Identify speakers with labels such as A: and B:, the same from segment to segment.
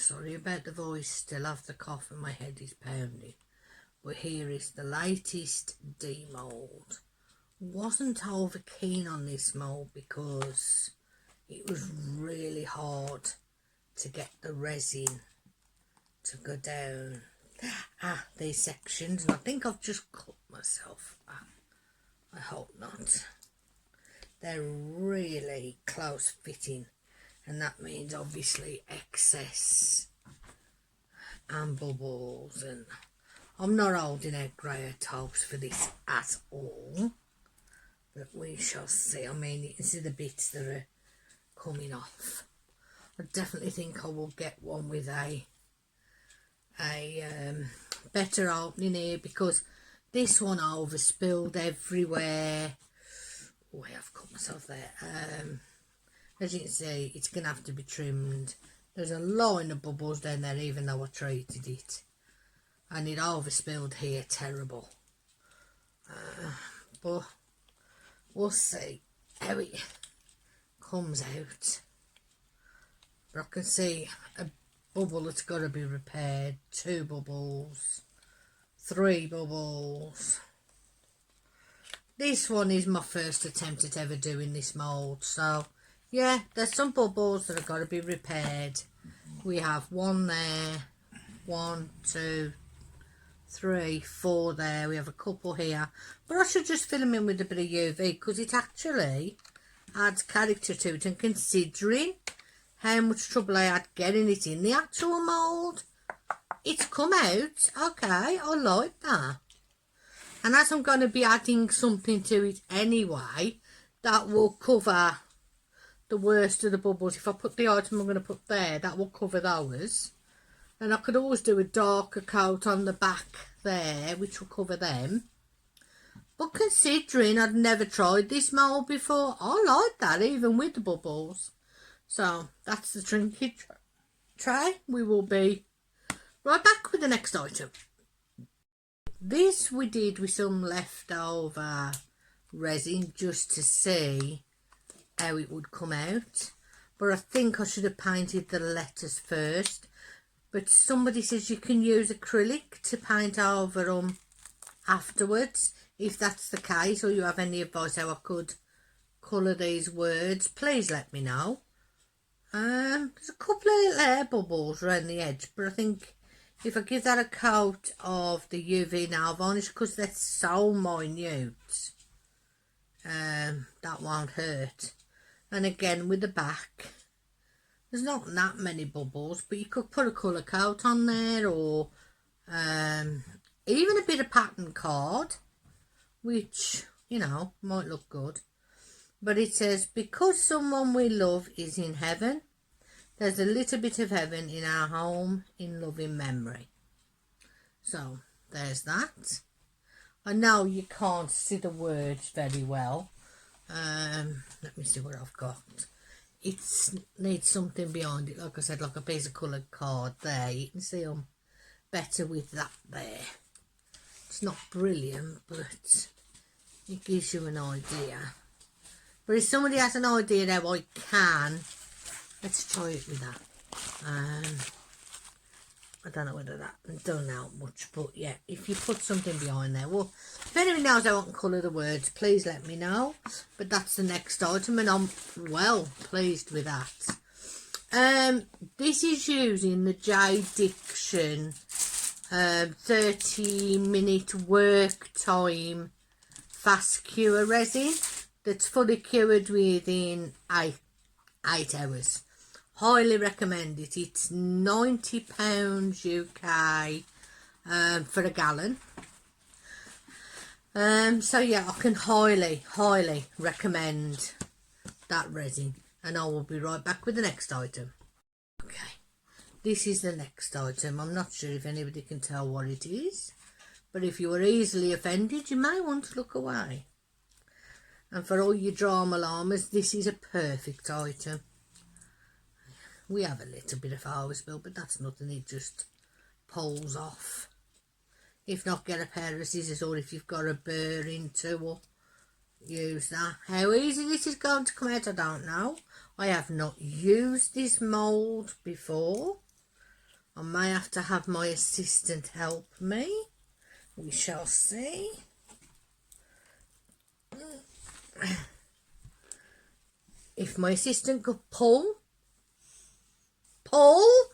A: Sorry about the voice, still have the cough and my head is pounding. But here is the latest Demould. Wasn't over keen on this mould because it was really hard to get the resin to go down these sections, and I think I've just cut myself. I hope not. They're really close fitting, and that means obviously excess and bubbles, and I'm not holding out great hopes for this at all, but we shall see. I mean, you can see the bits that are coming off. I definitely think I will get one with a better opening here, because this one overspilled everywhere. Oh, I have cut myself there. As you can see, it's going to have to be trimmed. There's a line of bubbles down there, even though I treated it. And it overspilled here, terrible. But we'll see how it comes out. But I can see a bubble that's got to be repaired, 2 bubbles, 3 bubbles. This one is my first attempt at ever doing this mould, so yeah, there's some bubbles that have got to be repaired. We have 1 there, 1, 2, 3, 4 there. We have a couple here, but I should just fill them in with a bit of UV, because it actually adds character to it, and considering how much trouble I had getting it in the actual mould, it's come out okay. I like that. And as I'm going to be adding something to it anyway, that will cover the worst of the bubbles. If I put the item I'm going to put there, that will cover those. And I could always do a darker coat on the back there, which will cover them. But considering I'd never tried this mould before, I like that, even with the bubbles. So that's the trinket tray. We will be right back with the next item. This we did with some leftover resin just to see how it would come out. But I think I should have painted the letters first. But somebody says you can use acrylic to paint over them afterwards. If that's the case, or you have any advice how I could colour these words, please let me know. There's a couple of little air bubbles around the edge, but I think if I give that a coat of the UV nail varnish, because they're so minute, that won't hurt. And again, with the back, there's not that many bubbles, but you could put a colour coat on there, or even a bit of pattern card, which, you know, might look good. But it says, because someone we love is in heaven, there's a little bit of heaven in our home in loving memory. So there's that. I know you can't see the words very well. Let me see what I've got. It needs something behind it, like I said, like a piece of coloured card there. You can see them better with that there. It's not brilliant, but it gives you an idea. But if somebody has an idea how I can, let's try it with that. I don't know whether that done out much, but yeah, if you put something behind there, well, if anybody knows how I can colour the words, please let me know. But that's the next item, and I'm well pleased with that. This is using the J Diction 30-minute work time fast cure resin that's fully cured within 8 hours. Highly recommend it. It's £90 UK for a gallon. So yeah, I can highly recommend that resin, and I will be right back with the next item. Okay, this is the next item. I'm not sure if anybody can tell what it is, but if you are easily offended, you may want to look away. And for all you drama llamas, this is a perfect item. We have a little bit of overspill, but that's nothing. It just pulls off. If not, get a pair of scissors, or if you've got a burring tool, use that. How easy this is going to come out, I don't know. I have not used this mould before. I may have to have my assistant help me. We shall see. If my assistant could pull. Oh,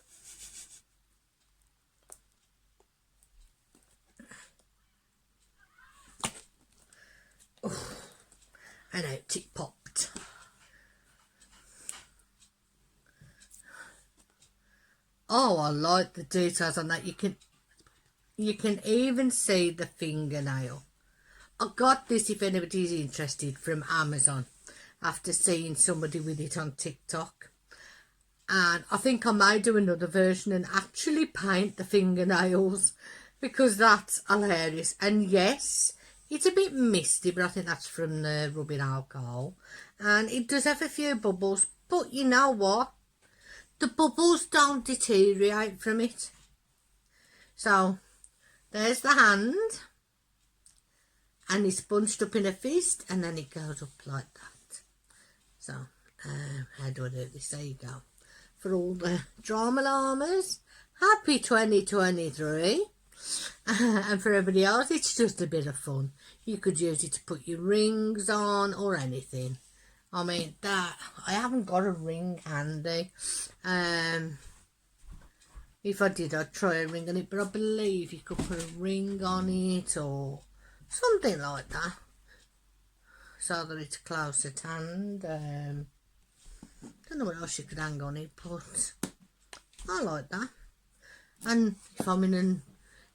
A: and out it popped. Oh, I like the details on that. You can even see the fingernail. I got this, if anybody's interested, from Amazon after seeing somebody with it on TikTok. And I think I may do another version and actually paint the fingernails, because that's hilarious. And yes, it's a bit misty, but I think that's from the rubbing alcohol. And it does have a few bubbles, but you know what? The bubbles don't deteriorate from it. So there's the hand, and it's bunched up in a fist, and then it goes up like that. So how do I do this? There you go. For all the drama llamas, happy 2023. And for everybody else, it's just a bit of fun. You could use it to put your rings on or anything. I mean, that I haven't got a ring handy. If I did, I'd try a ring on it, but I believe you could put a ring on it or something like that, so that it's close at hand. Don't know what else you could hang on it, but I like that. And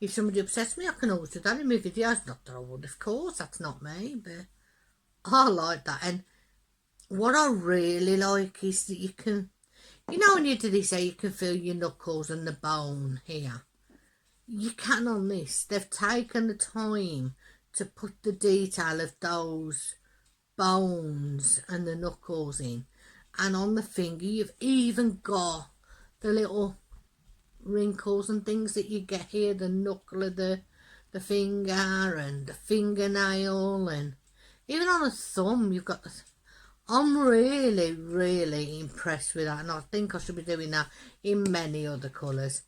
A: if somebody upsets me, I can always do that in my videos. Not that I would, of course, that's not me, but I like that. And what I really like is that you can, you know, when you do this, you can feel your knuckles and the bone here. You can on this. They've taken the time to put the detail of those bones and the knuckles in. And on the finger, you've even got the little wrinkles and things that you get here, the knuckle of the finger and the fingernail, and even on the thumb, you've got the... I'm really, really impressed with that, and I think I should be doing that in many other colours.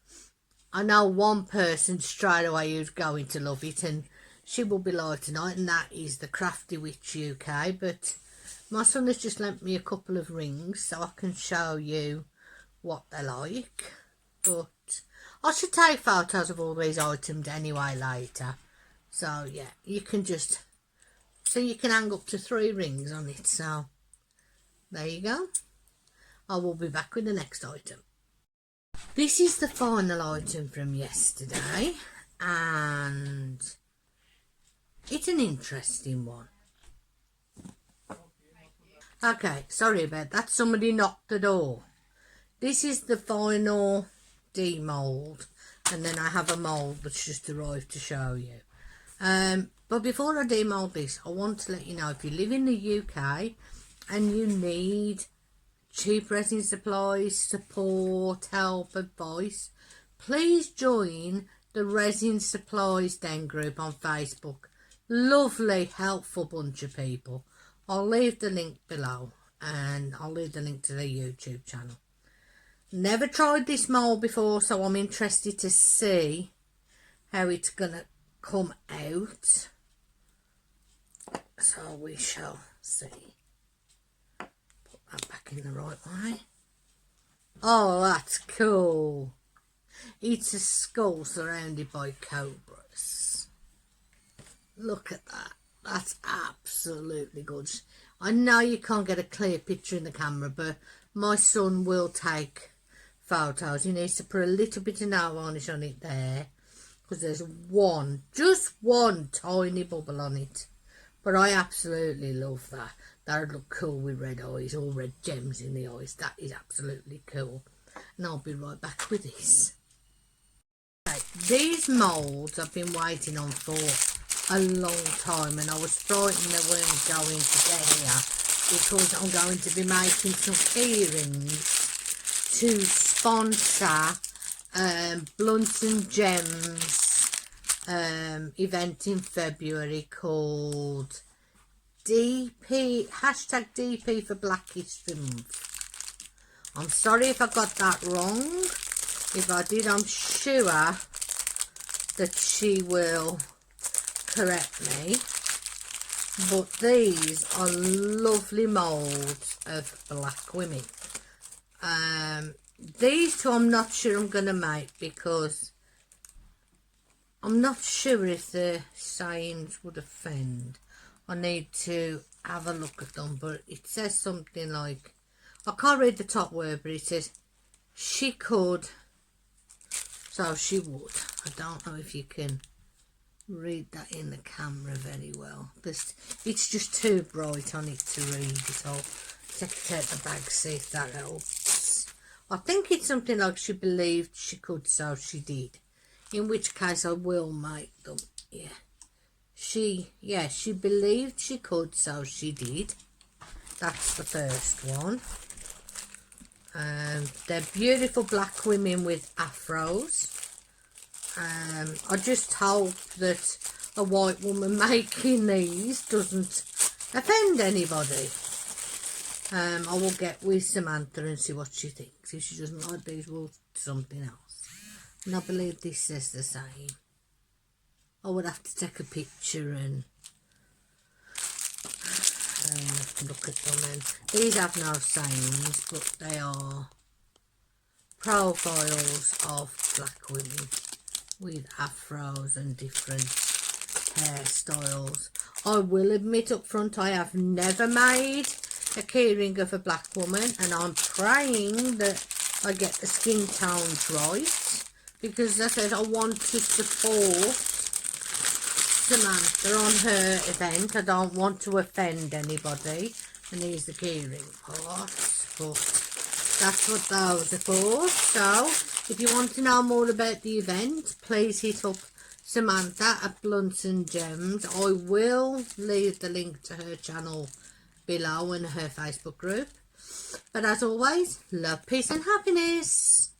A: I know one person straight away who's going to love it, and she will be live tonight, and that is the Crafty Witch UK. But my son has just lent me a couple of rings so I can show you what they're like. But I should take photos of all these items anyway later. So yeah, you can just, so you can hang up to 3 rings on it. So there you go. I will be back with the next item. This is the final item from yesterday, and it's an interesting one. Okay, sorry about that. Somebody knocked the door. This is the final demould, and then I have a mould that's just arrived to show you. But before I demould this, I want to let you know, if you live in the UK and you need cheap resin supplies, support, help, advice, please join the Resin Supplies Den group on Facebook. Lovely, helpful bunch of people. I'll leave the link below, and I'll leave the link to their YouTube channel. Never tried this mould before, so I'm interested to see how it's going to come out. So we shall see. Put that back in the right way. Oh, that's cool. It's a skull surrounded by cobras. Look at that. That's absolutely gorgeous. I know you can't get a clear picture in the camera, but my son will take photos. He needs to put a little bit of nail varnish on it there, because there's just one tiny bubble on it. But I absolutely love that. That would look cool with red eyes, or red gems in the eyes. That is absolutely cool. And I'll be right back with this. Okay, these moulds I've been waiting on for a long time, and I was frightened they weren't going to get here, because I'm going to be making some keyrings to sponsor Blunts and Gems event in February called DP, #DP for Black History Month. I'm sorry if I got that wrong, If I did, I'm sure that she will correct me. But these are lovely moulds of black women. These two I'm not sure I'm going to make, because I'm not sure if the sayings would offend. I need to have a look at them, but it says something like, I can't read the top word, but it says she could, so she would. I don't know if you can read that in the camera very well. It's just too bright on it to read it. I'll take it out the bag, see if that helps. I think it's something like she believed she could, so she did. In which case I will make them. Yeah. She believed she could, so she did. That's the first one. They're beautiful black women with afros. I just hope that a white woman making these doesn't offend anybody. I will get with Samantha and see what she thinks. If she doesn't like these, we'll do something else. And I believe this says the same. I would have to take a picture and look at them. And these have no sayings, but they are profiles of black women with afros and different hairstyles. I will admit up front, I have never made a keyring of a black woman, and I'm praying that I get the skin tones right, because as I said, I want to support Samantha on her event. I don't want to offend anybody, and here's the keyring parts, but that's what those are for. So if you want to know more about the event, please hit up Samantha at Blunts and Gems. I will leave the link to her channel below and her Facebook group. But as always, love, peace and happiness.